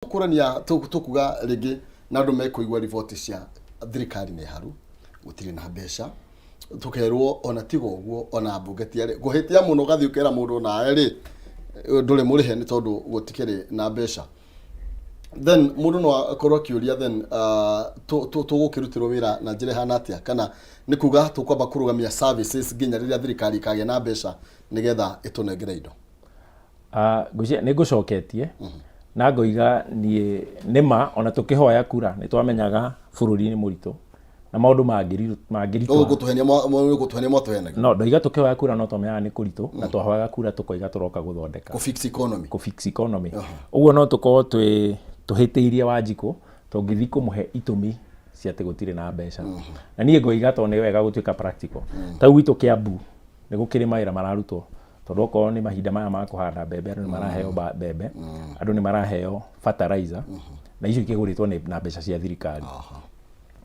kurania tukuga rigi na andu mekuigwa riboti cia thirikari ni haru gutiri na mbeca tukerwo ona tigo guo ona mbunge tiare guhitia muno gathi ukera mundu na ri nduri murihe ni tondu gutikiri na mbeca then mundu no akorwo kiuria then tugukirutirwo wira na njire hana atia kana ni kuga tukwamba kurugamia services nginya riria thirikari ikage na mbeca nigetha itunengere indo gucia ni gucoketie na ngoiga ni nima ona tukihoya kura ni twamenyaga bururi ni murito na maundu mangirito gutuhenia mwatuhenaga no ndoiga tukihoya kura no twamenyaga ni kurito na twahoyaga kura tukoiga turoka guthondeka ku fix economy uguo no tuko tuhitiirie Wanjiku tungithi kumuhe itumi cia tigutire na mbeca na nie ngoiga to ni wega gutuika practical ta gwitu Kiambu ni gukiri maira mararutwo tondu ko ni mahinda maya ma kuhanda mbembe ni maraheo mbembe andu ni maraheo fertilizer na icio ikiguritwo na mbeca cia thirikari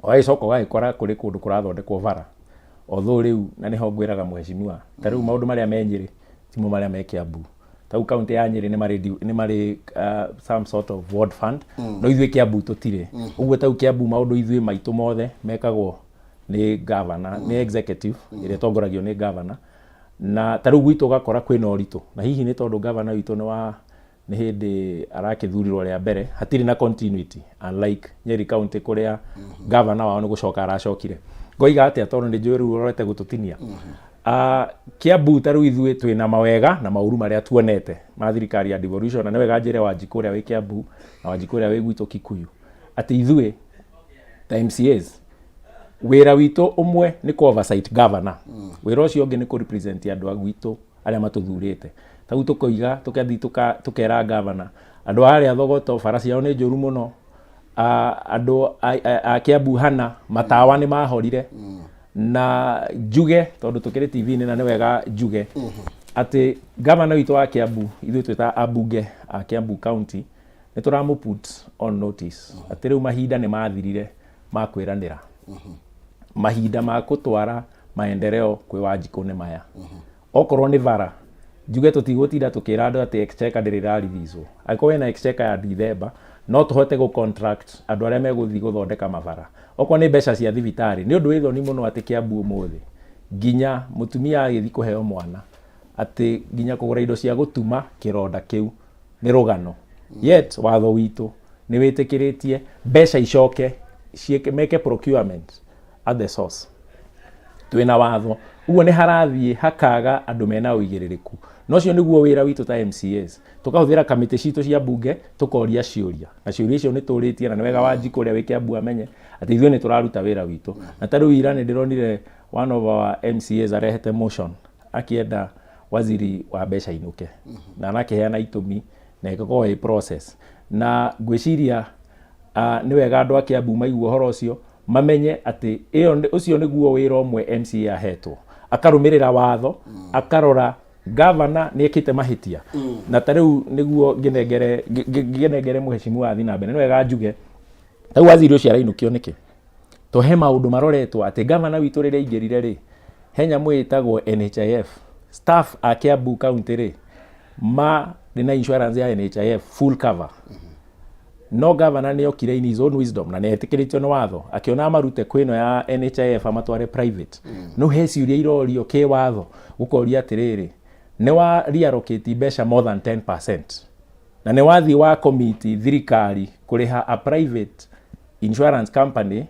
oi soko gaikora kuri kundu kurathondekwo bara otho riu na niho ngwiraga muheshimiwa ta riu maundu maria menyiri timo maria me Kiambu ta county ya Nyeri ni mari some sort of ward fund no ithuĩ Kiambu tutire uguo ta Kiambu maundu ithuĩ maitu mothe mekagwo ni governor ni executive ire tongoragio ni governor na taru gwitu gakora kwina orito na hihi ni tondu governor witu ni hindi arakithurirwo ria mbere hatiri na continuity unlike Nyeri county kuria governor wao ni gucoka aracokire ngoiga atia tondu ni njui riu urete gututinia Kiambu taru ithuĩ twina mawega na mauru maria tuonete ma thirikari ya devolution na ni wega njire Wanjiku ria wi Kiambu na Wanjiku ria wi gwitu Kikuyu ati ithuĩ ta MCAs wira witu umwe ni ku oversight governor wira ucio ungi ni ku represent andu agwitu aria matuthurite tau tukoiga tukathi tukera governor andu aria thogoto farasi yao ni njuru muno andu a Kiambu hana matawa ni mahorire na juge tondu tukiri TV ni na ni wega juge ati governor witu wa Kiambu ithu twita abunge a Kiambu county ni turamu put on notice ati riu mahinda ni mathirire ma kwiranira mahinda ma kutwara maendeleo kwi Wanjiku ni maya okorwo ni bara juge tutigutira tukira andu ati exchequer ndiriraridhizwo akorwo na exchequer ya December no tuhote go contract andu aria meguthi guthondeka mabara okorwo ni mbeca cia thibitari ni undu withoni muno ati Kiambu umuthi ginya mutumia agithi kuheo mwana ati ginya kugura indo cia gutuma kironda kiu ni rugano yet watho witu ni witikiritie mbeca icoke meke procurement at the source twina watho uguo ni harathie hakaga andu mena uigiririku no cio niguo wira witu ta MCAs tukahuthira kamiti citu cia bunge tukoria ciuria na ciuria icio ni turitie na ni wega Wanjiku ria wi Kiambu amenye ati ithuĩ ni turaruta wira witu na taru wira ni ndironire one of our MCAs arehete motion akienda waziri wa mbeca inuke na anakeheana itumi na ikakorwo i process na ngwiciria ni wega andu a Kiambu maigua horo ucio mamenye ati iyo ucio niguo wira umwe MCA ahetwo akarumirira watho akarora governor ni ekite mahitia na tariu niguo nginengere muheshimiwa athi na mbere ni wega njuge tau waziri ucio arainukio niki tuhe maundu maroretwo ati governor witu riria ingirire ri henya mwitagwo NHIF staff a Kiambu county ri na insurance ya NHIF full cover no governor ni okire in his own wisdom na netikiritio ni watho akiona marute kwino ya NHIF amatware private no heci uria irorio ke watho gukoria atiriri ni wa reallocate mbeca more than 10% na ni wathi wa committee thirikari kuriha a private insurance company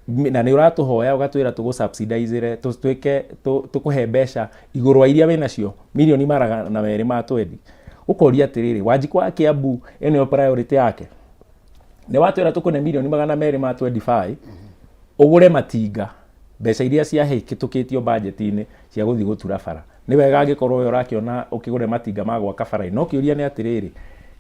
na ni uratuhoya ugatwira tugu subsidize twike tukuhe mbeca iguru iria wina cio milioni maraga na meri ma twendi ukoria atiriri Wanjiku wa Kiambu ene priority yake ni watwira tukune milioni magana meri ma 25 ugure matinga mbeca iria cia hikitukitio budget-ini cia guthi gutura bara ni wega angikorwo uyo rakiona ukigure matinga ma gwaka bara no kiuria ni atiriri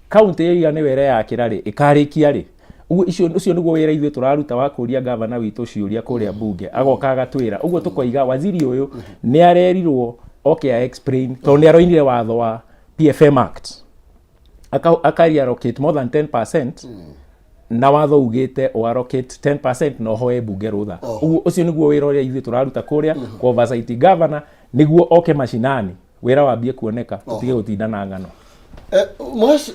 county ya ni were ya kirari ikarikia ri ucio niguo wira ithuĩ turaruta wa kuria governor witu ciuria kuria bunge agoka agatwira uguo tukoiga waziri uyu ni arerirwo okay explain to ni aroinire watho wa PFM Act akari allocate more than 10% na watho ugite o allocate 10% no hoe bunge rutha ucio niguo wira uria ithuĩ turaruta kuria ku oversight governor niguo okay mashinani wira wambie kuoneka tutige gutinda na ngano Mwash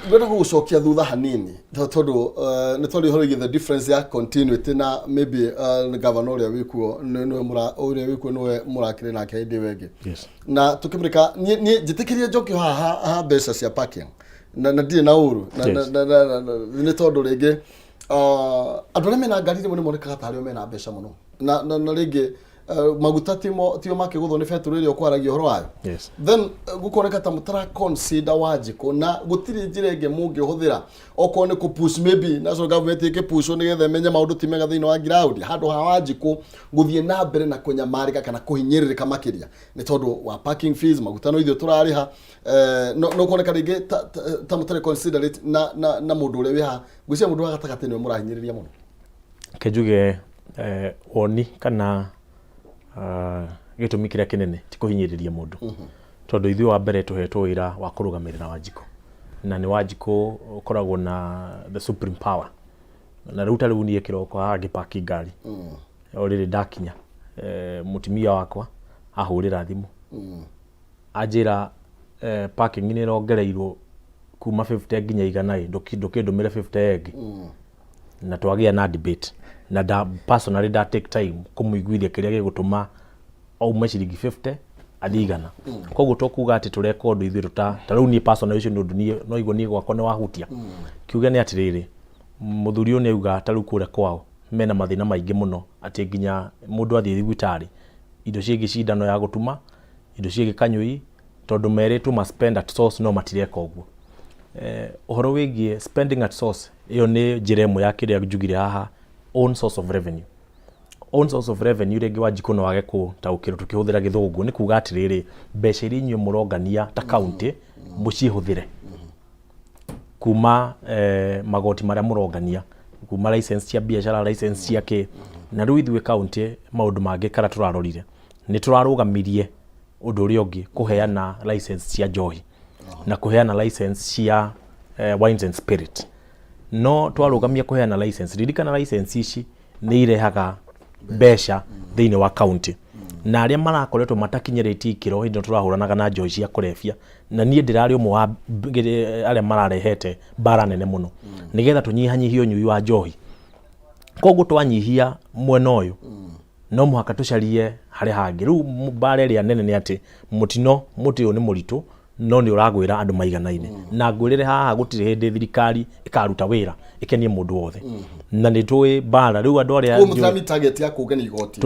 gwenda gucokia thutha hanini tondu ni tondu hori the difference ya continuity na maybe governor uria wikuo uria wikuo niwe murakire nake hindi wenge na tukimrika ni njitikirie njokio haha mbeca cia parking na ndire na uru ni tondu ringi andu aria mena ngari rimwe ni monekaga ta ario mena mbeca muno na ringi maguta tio makiguthwo ni beturu iria kwaragia horo wayo then gukoreka ta mutara consider Wanjiku na gutiri njira inge mungihuthira oko ni ku push maybe national government ikipush ni gethe menye maundu ti mega thiini wa ground handu ha Wanjiku guthie na mbere na kunyamarika kana kuhinyiririka makiria ni tondu wa parking fees maguta no ithio turariha no koneka ringi ta mutara consider it na mundu uria wiha gucia mundu wa gatagati ni murahinyiriria muno kejuge woni kana gitumi kiria kinene ti kuhinyiriria mundu tondu ithuĩ wa mbere tuhetwo wira wa kurugamirira Wanjiku na ni Wanjiku ukoragwo na the supreme power na riu tariu nie kiroko hagi parking ngari already ndakinya mutimia wakwa ahurira thimu ajira parking ni rongereirwo kuma 50 nginya igana ndukindumire 50 egi na twagia na debate na da personally da take time kumuiguithia kiria gigutuma au maciringi 50 adigana koguo tokuga ati turekondo ithuĩ tariu ni personal issue ndu ni no igwo ni gwakwa ni wahutia kiuga ni atiriri muthuri uyu ni auga tariu kure kwao mena mathina maingi muno ati nginya mundu athie thibitari indo ciĩgiĩ cindano ya gutuma indo ciĩgiĩ kanyui tondu meritwo ma spend at source no matireka ũguo uhoro wigie spending at source iyo ni njira ĩmwe ya kiria njugire haha own source of revenue. Own source of revenue regi Wanjiku no wage gutaukirwo tukihuthira githungu ni kuga atiriri mbeca iria inyuĩ mũrongania ta county mũciĩhũthĩre kuma magoti maria mũrongania kuma license cia biashara license cia ki na rĩu ithuĩ county maundu mangĩ kara turarorire ni turarũgamirie undu ũrĩa ũngĩ kuheana license cia njohi na kuheana license cia wines and spirit no twarũgamia kuheana license ririkana license ici ni irehaga mbeca thiini wa county na aria marakoretwo matakinyĩrĩtie ikĩro hindi turahũranaga na njohi cia kũrebia na niĩ ndĩrarĩ ũmwe wa aria mararehete bara nene mũno nigetha tunyihanyihie ũnyui wa njohi koguo twanyihia mwena ũyũ no mũhaka tucarie harĩa hangĩ rĩu bara ĩrĩa nene nĩ atĩ mũtino mũtĩ ũyũ nĩ mũritũ no ni uragwira andu maiganaine na ngwirire haha gutire hindi thirikari ikaruta wira ikenie mundu wothe na ni tui bara riu andu aria mutrami target ya kugena igoti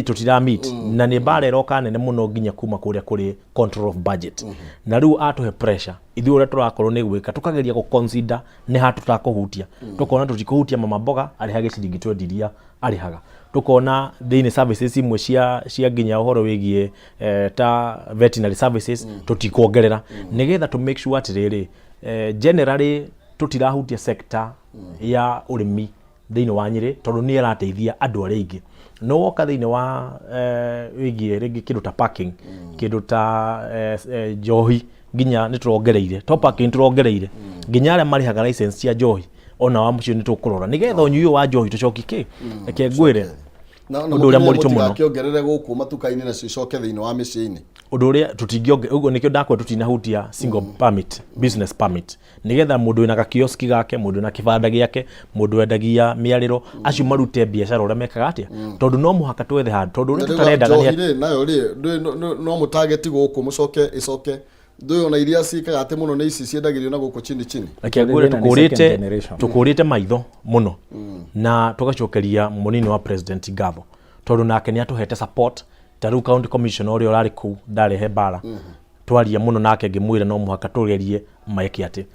tutiramit na ni bara iroka nene muno nginya kuma kuria kuri control of budget na riu atuhe pressure ithu uria turakorwo ni gwika tukageria ku consider ni ha tutakuhutia tukona tutikuhutia mama mboga ari hage ciringi 20 iria ari haga tukona thiini services imwe cia nginya uhoro wigie ta veterinary services tutikuongerera nigetha to make sure atiriri generally tutirahutia sector ya urimi thiini wa Nyeri tondu ni arateithia andu aria ingi no woka thiini wa wigie ringi kindu ta parking kindu ta njohi nginya ni turongereire to parking turongereire nginya aria marihaga license cia njohi ona wa mucio ni tukurora nigetha unyuyo wa njohi tucoki ki eke ngwire undu uria muritu muno kiongerere guku matuka-ini na cicoke thiini wa micini undu uria tutingionge uguo nikio ndakwa tutinahutia single permit business permit nigetha mundu ina gakioski gake mundu ina kibanda giake mundu wendagia miariro acio marute biashara uria mekaga atia tondu no muhaka twethe handu tondu uria tutarendaga ni nayo ri no mutarget guku mucoke icoke nduyo na iria cikaga ate muno ni ici ciendagirio na guku chini reke ngure tukurite maitho muno na tugacokeria munini wa president Gavo tondu nake ni atuhete support taru county commissioner uria urari ku ndarehe bara twaria muno nake ngimwira no muhaka tugerie maiki ati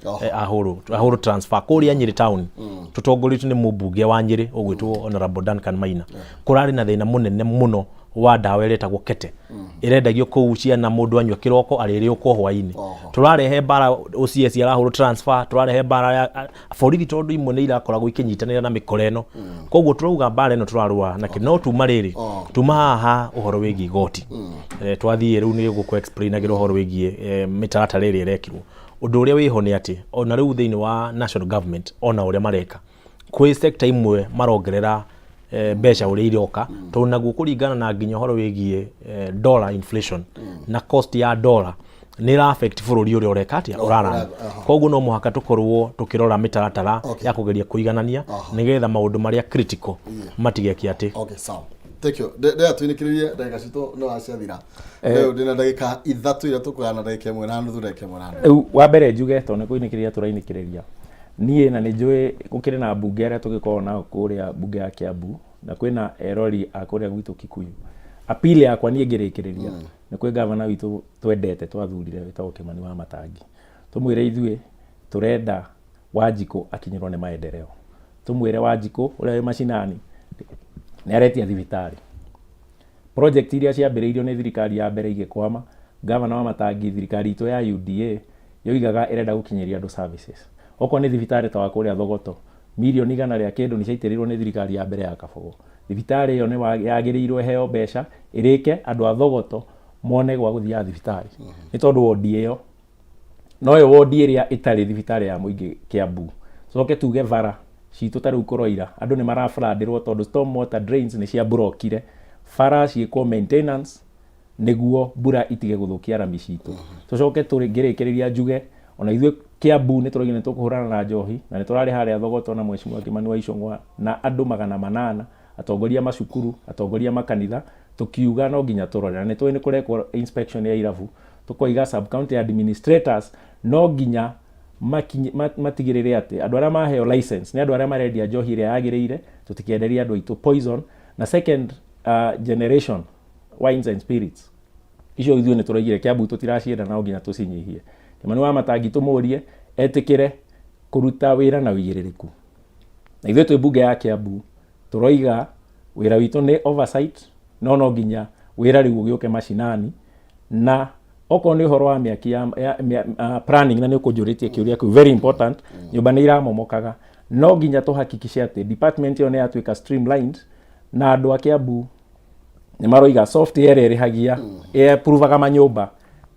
ahuru transfer kuria Nyeri town tutongoritu ni mubunge wa Nyeri ugwitwo honorable Duncan Maina kurari na thina munene muno wa dawa iretagwo kete irendagio kuu ciana mundu anywa kiroko ariri uko hwaini turarehe bara OCS arahuru transfer turarehe bara borithi tondu imwe ni irakoragwo ikinyitanira na mikoreno koguo turauga bara ino turarua na no tuma riri tuma haha uhoro wigi igoti twathie riu ni guku explain agiro uhoro wigi mitarata riri irekirwo undu uria wiho ni ati ona riu thiini wa national government ona uria mareka kwi sector imwe marongerera mbeca uria iroka tondu naguo kuringana na nginya horo wigie dollar inflation na cost ya dollar nä ra affect bũrũri ũrĩa ũreka atia ũrarana. Koguo no mũhaka tũkorwo tũkĩrora mĩtaratara ya kũgeria kũiganania nĩgetha maũndũ marĩa critical matigeke atĩ. Okay, sawa. Thank you. Ndeya twinikirie ndagĩka citũ no aciathira. Rĩu ndĩna ndagĩka ithatũ iria tũkũgana ndagĩka ĩmwe na nuthu ndagĩka ĩmwe na nuthu. Rĩu wa mbere njuge to nĩ kũinĩkĩria tũrainĩkĩrĩria. Niĩ na nĩ njũĩ gũkĩrĩ na mbunge arĩa tũgĩkorwo nao kũrĩa mbunge ya Kiambu na kwĩna erori a kũrĩa gwitũ Kikuyu. Appeal yakwa niĩ ngĩrĩkĩrĩria nĩ kwĩ gavana witũ twendete twathurire wĩtagwo Kimani wa Matangi. Tũmwĩre ithuĩ tũrenda Wanjikũ akinyĩrwo nĩ maendeleo. Tũmwĩre Wanjikũ ũrĩa wĩ macinani nĩ aretia thibitarĩ. Project iria ciambĩrĩirio nĩ thirikari ya mbere igĩkwama, gavana wa Matangi thirikari itũ ya UDA yoigaga ĩrenda gũkinyĩria andũ services. Okorwo nĩ thibitarĩ ta wa kũrĩa Thogoto, milioni 100 rĩa kĩndũ nĩ ciaitĩrĩirwo nĩ thirikari ya mbere ya Kabogo. Thibitarĩ ĩyo nĩ yagĩrĩirwo heo mbeca ĩrĩke andũ a Thogoto mone gwa gũthiaga thibitarĩ. Nĩ tondũ wodi ĩyo noyo wodi ĩrĩa ĩtarĩ thibitarĩ ya mũingĩ Kiambu. Coke tuge bara citũ ta rĩu Kũroira andũ nĩ maraflandirwo tondũ storm water drains nĩ cia brokire. Bara ciĩkwo maintenance nĩguo mbura itige gũthũkia rami citũ. Tũcoke tũngĩrĩkĩrĩria njuge ona ithuĩ Kiambu nĩ tũroigire nĩ tũkũhũrana na njohi na nĩ tũrarĩ harĩa Thogoto na Mheshimiwa Kimani wa Ichung'wa na andũ 800, atongoria macukuru, atongoria makanitha, tukiuga no nginya tũrore na nĩ tũĩ nĩ kũrekwo inspection ya irabu, tũkoiga sub county administrators no nginya matigĩrĩre atĩ andũ arĩa maheo license nĩ andũ arĩa marendia njohi ĩrĩa yagĩrĩire, tũtikĩenderia andũ aitũ poison na second generation wines and spirits. Icio ithuĩ nĩ tũroigire Kiambu tũtiracienda no nginya tũcinyihie. Kimani wa Matangi tũmũrie etĩkĩre kũruta wĩra na wĩigĩrĩrĩku. Na ithuĩ twĩ mbunge ya Kiambu tũroiga wĩra witũ nĩ oversight no nginya wĩra rĩu ũgĩũke macinani na okorwo nĩ ũhoro wa mĩaki ya planning na nĩ ũkũnjũrĩtie kĩũria kĩu very important, nyũmba nĩ iramomokaga no nginya tũhakikice atĩ department ĩyo nĩ yatuĩka streamlined na andũ a Kiambu nĩ maroiga software ĩrĩhagia ĩapprovaga manyũmba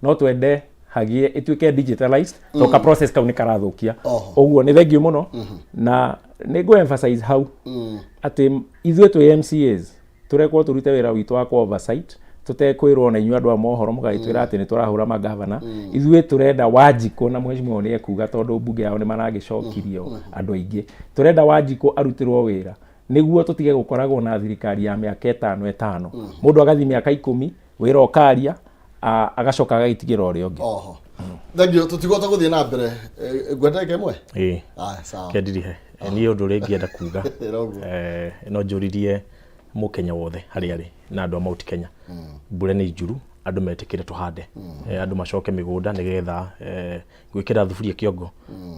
no twende hagie ĩtuĩke digitalized toka process kau nĩ karathũkia. Ũguo nĩ thengiũ mũno na nĩ ngũ emphasize hau atĩ ithuĩ twĩ MCAs tũrekwo tũrute wĩra witũ wa oversight, tũtekwĩrwo na inyuĩ andũ a mohoro mũgagĩtwĩra atĩ nĩ tũrahũra magavana. Ithuĩ tũrenda Wanjikũ na Mheshimiwa nĩ ekuga tondũ mbunge yao nĩ maragĩcokirio andũ aingĩ. Tũrenda Wanjikũ arutĩrwo wĩra nĩguo tũtige gũkoragwo na thirikari ya mĩaka 5 mũndũ agathi mĩaka 10 wĩra ũkaria agacoka agaitigĩra ũrĩa ũngĩ. Thengio tũtigota gũthiĩ na mbere ngwenda ĩmwe. Sawa. Kendirihe niĩ ũndũ ũrĩa ingĩenda kuga no njũririe mũkenya wothe harĩa arĩ na andũ a Mount Kenya. Mbura nĩ njuru, andũ metĩkĩre tũhande, andũ macoke mĩgũnda nĩgetha gwĩkĩra thuburia kĩongo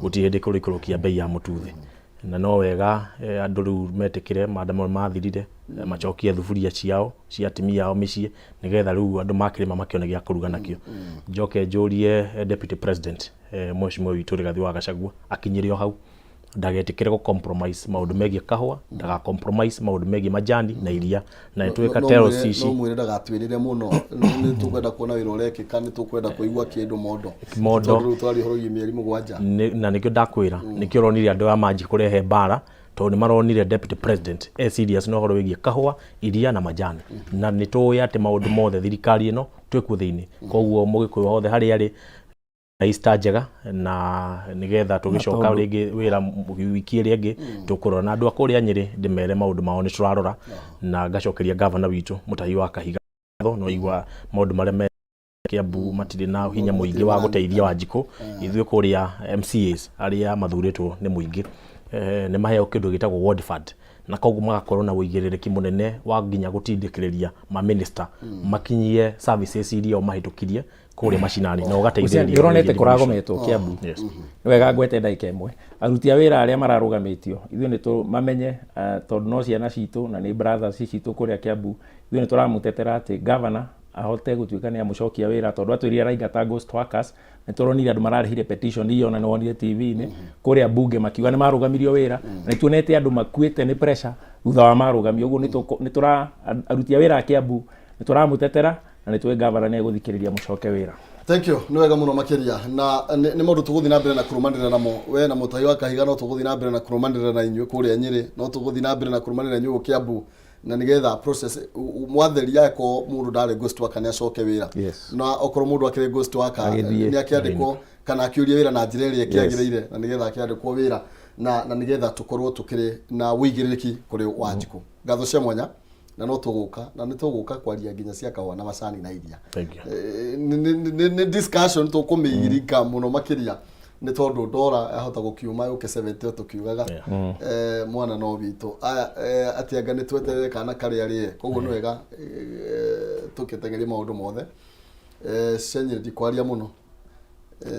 gũtirĩ hĩndĩ kũrĩkũrũkia bei ya mũtu thĩ. Na no wega andũ rĩu metĩkĩre maandamano mathirire macokie thuburia ciao cia atumia ao mĩciĩ nĩgetha rĩu andũ makĩrĩma makĩone gĩa kũruga nakĩo. Njoke njũrie Deputy President Mheshimiwa witũ Rigathi wa Gachagua akinyĩre o hau ndagetĩkĩre gũ compromise maũndũ megiĩ kahũa, ndaga compromise maũndũ megiĩ majani na iria na nĩtwĩka terrace ici. No mwĩre ndagatwĩrĩre mũno nĩ tũkwenda kuona wĩra ũrekĩka, nĩ tũkwenda kũigua kĩndũ mondo rĩu twari horogie mĩeri 7 na nĩkĩo ndakwĩra nĩkĩo ũronire andũ a manji kũrehe mbara tondũ nĩ maronire Deputy President serious no ũhoro wĩgiĩ kahũa, iria na majani na nĩ tũĩ atĩ maũndũ mothe thirikari ĩno twĩkuo thĩinĩ. Koguo mũgĩkũyũ wothe harĩa arĩ Easter njega na nigetha tũgĩcoka rĩngĩ wĩra wiki ĩrĩa ĩngĩ tũkũrora na andũ a kũrĩa Nyĩrĩ ndĩmere maũndũ mao nĩ tũrarora na ngacokeria gavana witũ Mũtahi wa Kahiga no igua maũndũ marĩa me Kiambu matirĩ na hinya mũingĩ wa gũteithia Wanjikũ. Ithuĩ kũrĩa MCAs arĩa mathurĩtwo nĩ mũingĩ nĩ maheo kĩndũ gĩtagwo ward fund na koguo magakorwo na ũigĩrĩrĩki mũnene wa nginya gũtindĩkĩrĩria ma minister makinyie services iria o mahĩtũkirie kũrĩ macinani na ũgateithĩrĩria. Ũronete kũragometwo Kiambu nĩ wega ngwete ndagĩka ĩmwe aruti a wĩra arĩa mararũgamĩtio ithuĩ nĩ tũmamenye tondũ no ciana citũ na nĩ brothers citũ kũrĩa Kiambu. Ithuĩ nĩ tũramũtetera atĩ gavana ahote gũtuĩka nĩ amũcokia wĩra tondũ atwĩrire araingata ghost workers. Nĩ tũronire andũ mararĩhire petition iyo na nĩwonire TV-inĩ kũrĩa mbunge makiuga nĩ marũgamirio wĩra na nĩtuonete andũ makuĩte nĩ pressure thutha wa marũgamio. Ũguo nĩ tũra aruti a wĩra a Kiambu nĩ tũramũtetera na nĩ tũĩ gavana nĩ egũthikĩrĩria mũcoke wĩra. Thank you. Nĩ wega mũno makĩria na nĩ maũndũ tũgũthiĩ na mbere na kũrũmanĩrĩra namo. We na Mũtahi wa Kahiga no tũgũthiĩ na mbere na kũrũmanĩrĩra na inyuĩ kũrĩa Nyĩrĩ, no tũgũthiĩ na mbere na kũrũmanĩrĩra inyuĩ Kiambu na nigetha process mwatheria ko mundu ndare ghost worker ni acoke wira na okoro mundu akire ghost worker ni akiandikwo kana akiuria wira na njira iria kiagiriire na nigetha akiandikwo wira na nigetha tukorwo tukiri na wigiririki kuri Wanjiku ngatho cia mwanya na no tuguka na ni tuguka kwaria nginya cia kahwa na macani na iria ni discussion tukumigirika muno makiria ni tondu ndora ahota gukiuma yuke 70 tukiugaga mwana no bitu atianga ni tweterere kana kari ari koguo ni wega tukitengeria maundu mothe cenye ndikwaria muno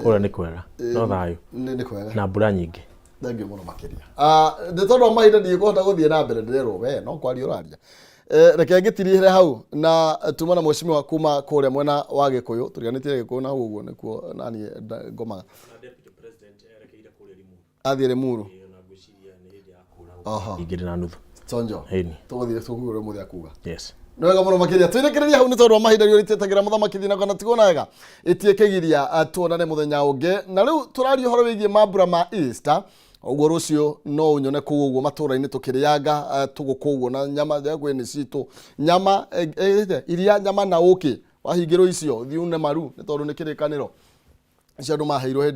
kura ni kwega no thayo ni kwega na mbura nyingi thangi muno makiria ndi tondu mahinda ndikuhota guthie na mbere ndirerwo we no kwaria uraria reke ngitirire hau na tuma na mheshimiwa kuma kure mwena wa Gikuyu turiganitire Gikuyu na uguo nikuo nani ngomaga athire Limuru igiri na nuthu tonjo tuguthire tugure muthia kuga yes no wega muno makiria twirekereria hau ni tondu mahinda rio ritetagira muthamaki thina kana tigona wega itiekegiria tuonane muthenya ungi na riu turario horo wigie mambura ma Easter oguo rucio no unyone kugu uguo matura-ini tukirianga tugukuguo na nyama yakwe ni citu nyama iria nyama na uki wahingiro icio thiune maru ni tondu ni kirikaniro cia andu maheirwo